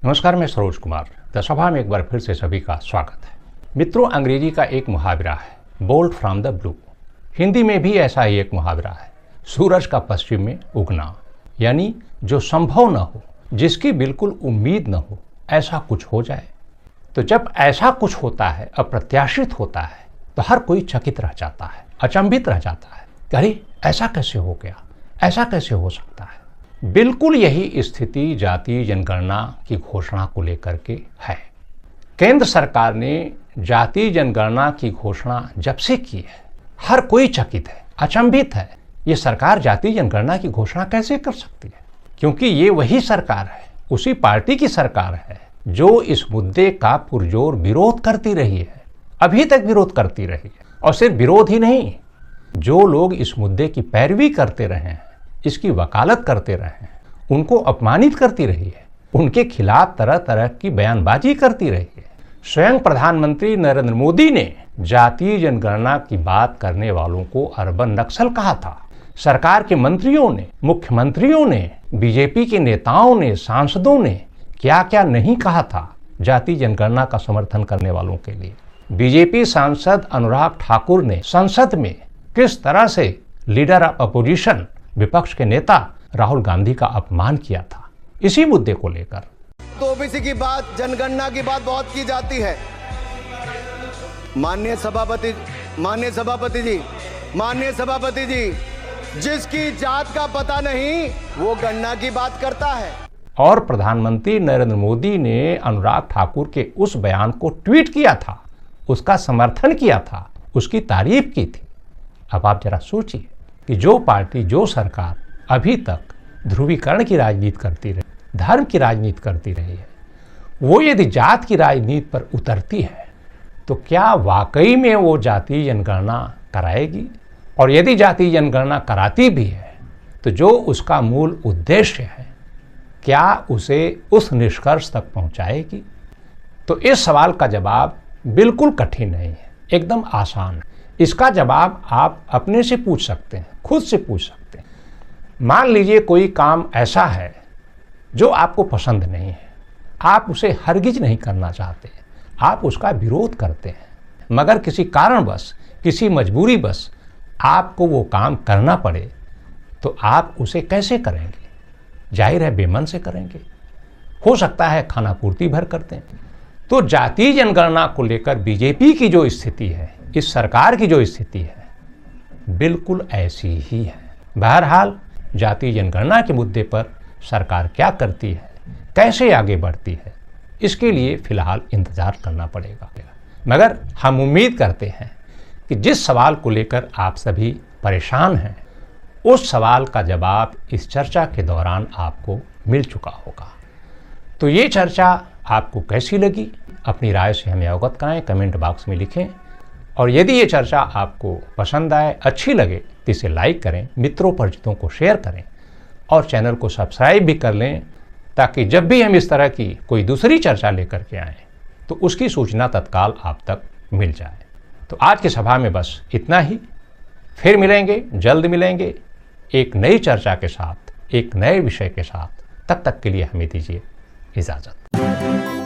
नमस्कार, मैं सरोज कुमार। द सभा में एक बार फिर से सभी का स्वागत है। मित्रों, अंग्रेजी का एक मुहावरा है, bolt from the blue. Hindi में भी ऐसा ही एक मुहावरा है, सूरज का पश्चिम में उगना। यानी जो संभव न हो, जिसकी बिल्कुल उम्मीद न हो, ऐसा कुछ हो जाए। तो जब ऐसा कुछ होता है, अप्रत्याशित होता है, तो हर कोई चकित रह जाता है, अचंभित रह जाता है। अरे ऐसा कैसे हो गया, ऐसा कैसे हो सकता है। बिल्कुल यही स्थिति जातीय जनगणना की घोषणा को लेकर के है। केंद्र सरकार ने जातीय जनगणना की घोषणा जब से की है, हर कोई चकित है, अचंभित है। ये सरकार जातीय जनगणना की घोषणा कैसे कर सकती है? क्योंकि ये वही सरकार है, उसी पार्टी की सरकार है जो इस मुद्दे का पुरजोर विरोध करती रही है, अभी तक विरोध करती रही है। और सिर्फ विरोध ही नहीं, जो लोग इस मुद्दे की पैरवी करते रहे हैं, इसकी वकालत करते रहे हैं, उनको अपमानित करती रही है, उनके खिलाफ तरह तरह की बयानबाजी करती रही है। स्वयं प्रधानमंत्री नरेंद्र मोदी ने जातीय जनगणना की बात करने वालों को अर्बन नक्सल कहा था। सरकार के मंत्रियों ने, मुख्यमंत्रियों ने, बीजेपी के नेताओं ने, सांसदों ने क्या क्या नहीं कहा था जातीय जनगणना का समर्थन करने वालों के लिए। बीजेपी सांसद अनुराग ठाकुर ने संसद में किस तरह से लीडर ऑफ अपोजिशन, विपक्ष के नेता राहुल गांधी का अपमान किया था इसी मुद्दे को लेकर। तो ओबीसी की बात, जनगणना की बात बहुत की जाती है। माननीय सभापति जी, जिसकी जात का पता नहीं वो गणना की बात करता है। और प्रधानमंत्री नरेंद्र मोदी ने अनुराग ठाकुर के उस बयान को ट्वीट किया था, उसका समर्थन किया था, उसकी तारीफ की थी। अब आप जरा सोचिए कि जो पार्टी, जो सरकार अभी तक ध्रुवीकरण की राजनीति करती रही, धर्म की राजनीति करती रही है, वो यदि जात की राजनीति पर उतरती है तो क्या वाकई में वो जातीय जनगणना कराएगी? और यदि जातीय जनगणना कराती भी है तो जो उसका मूल उद्देश्य है, क्या उसे उस निष्कर्ष तक पहुंचाएगी? तो इस सवाल का जवाब बिल्कुल कठिन नहीं है, एकदम आसान है। इसका जवाब आप अपने से पूछ सकते हैं, खुद से पूछ सकते हैं। मान लीजिए कोई काम ऐसा है जो आपको पसंद नहीं है, आप उसे हरगिज नहीं करना चाहते, आप उसका विरोध करते हैं, मगर किसी कारणवश, किसी मजबूरीवश आपको वो काम करना पड़े, तो आप उसे कैसे करेंगे? जाहिर है बेमन से करेंगे। हो सकता है खाना पूर्ति भर करते हैं। तो जातीय जनगणना को लेकर बीजेपी की जो स्थिति है, इस सरकार की जो स्थिति है, बिल्कुल ऐसी ही है। बहरहाल जातीय जनगणना के मुद्दे पर सरकार क्या करती है, कैसे आगे बढ़ती है, इसके लिए फिलहाल इंतजार करना पड़ेगा। मगर हम उम्मीद करते हैं कि जिस सवाल को लेकर आप सभी परेशान हैं, उस सवाल का जवाब इस चर्चा के दौरान आपको मिल चुका होगा। तो ये चर्चा आपको कैसी लगी, अपनी राय से हमें अवगत कराएं, कमेंट बॉक्स में लिखें। और यदि ये चर्चा आपको पसंद आए, अच्छी लगे, तो इसे लाइक करें, मित्रों परिचितों को शेयर करें और चैनल को सब्सक्राइब भी कर लें, ताकि जब भी हम इस तरह की कोई दूसरी चर्चा लेकर के आएँ तो उसकी सूचना तत्काल आप तक मिल जाए। तो आज की सभा में बस इतना ही। फिर मिलेंगे, जल्द मिलेंगे एक नई चर्चा के साथ, एक नए विषय के साथ। तब तक के लिए हमें दीजिए इजाज़त।